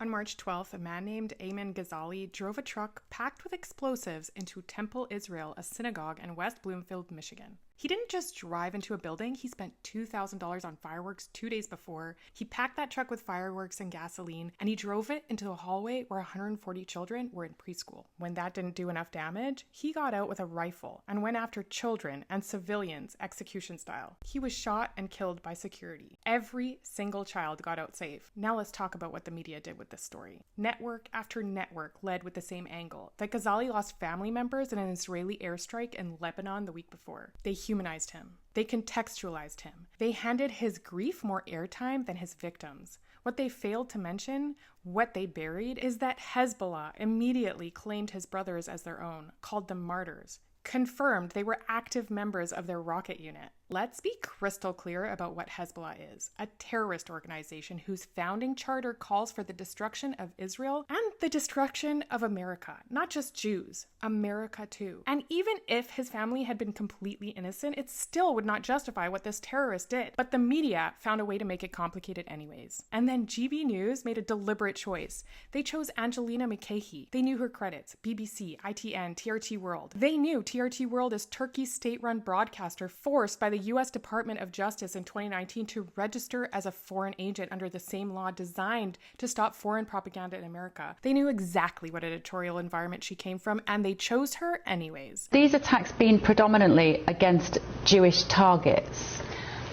On March 12th, a man named Ayman Ghazali drove a truck packed with explosives into Temple Israel, a synagogue in West Bloomfield, Michigan. He didn't just drive into a building, he spent $2,000 on fireworks 2 days before. He packed that truck with fireworks and gasoline, and he drove it into a hallway where 140 children were in preschool. When that didn't do enough damage, he got out with a rifle and went after children and civilians execution style. He was shot and killed by security. Every single child got out safe. Now let's talk about what the media did with this story. Network after network led with the same angle, that Ghazali lost family members in an Israeli airstrike in Lebanon the week before. They humanized him. They contextualized him. They handed his grief more airtime than his victims. What they failed to mention, what they buried, is that Hezbollah immediately claimed his brothers as their own, called them martyrs, confirmed they were active members of their rocket unit. Let's be crystal clear about what Hezbollah is: a terrorist organization whose founding charter calls for the destruction of Israel and the destruction of America. Not just Jews, America too. And even if his family had been completely innocent, it still would not justify what this terrorist did. But the media found a way to make it complicated anyways. And then GB News made a deliberate choice. They chose Angelina McCahey. They knew her credits: BBC, ITN, TRT World. They knew TRT World is Turkey's state-run broadcaster forced by the U.S. Department of Justice in 2019 to register as a foreign agent under the same law designed to stop foreign propaganda in America. They knew exactly what editorial environment she came from, and they chose her anyways. These attacks being predominantly against Jewish targets.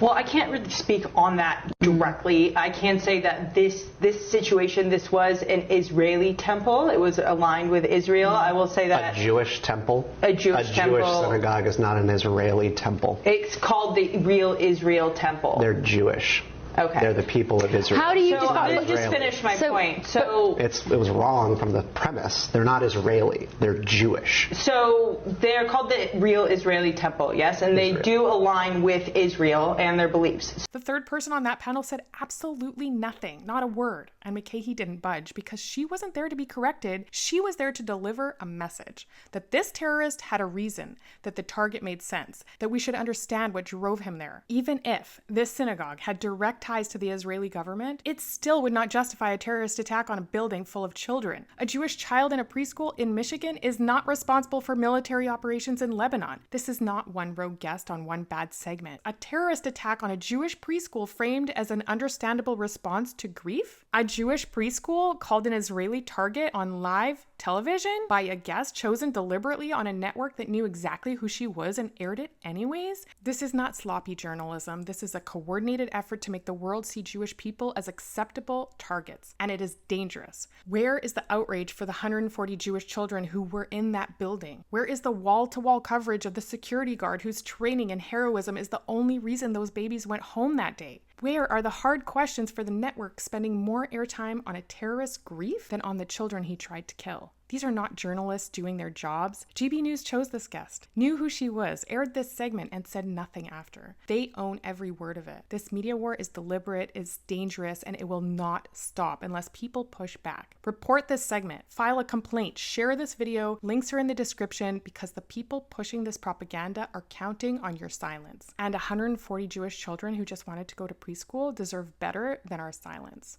Well, I can't really speak on that directly. I can say that this situation, this was an Israeli temple. It was aligned with Israel. I will say that. A Jewish temple? A Jewish temple. A Jewish synagogue is not an Israeli temple. It's called the Real Israel Temple. They're Jewish. Okay. They're the people of Israel. How do you just finish my point. It was wrong from the premise. They're not Israeli. They're Jewish. So they're called the Real Israeli Temple, yes, and they do align with Israel and their beliefs. The third person on that panel said absolutely nothing, not a word, and McCahey didn't budge because she wasn't there to be corrected. She was there to deliver a message that this terrorist had a reason, that the target made sense, that we should understand what drove him there. Even if this synagogue had direct ties to the Israeli government, it still would not justify a terrorist attack on a building full of children. A Jewish child in a preschool in Michigan is not responsible for military operations in Lebanon. This is not one rogue guest on one bad segment. A terrorist attack on a Jewish preschool framed as an understandable response to grief? A Jewish preschool called an Israeli target on live television by a guest chosen deliberately on a network that knew exactly who she was and aired it anyways? This is not sloppy journalism. This is a coordinated effort to make the world see Jewish people as acceptable targets, and it is dangerous. Where is the outrage for the 140 Jewish children who were in that building? Where is the wall-to-wall coverage of the security guard whose training and heroism is the only reason those babies went home that day? Where are the hard questions for the network spending more airtime on a terrorist's grief than on the children he tried to kill? These are not journalists doing their jobs. GB News chose this guest, knew who she was, aired this segment, and said nothing after. They own every word of it. This media war is deliberate, is dangerous, and it will not stop unless people push back. Report this segment, file a complaint, share this video, links are in the description, because the people pushing this propaganda are counting on your silence. And 140 Jewish children who just wanted to go to preschool deserve better than our silence.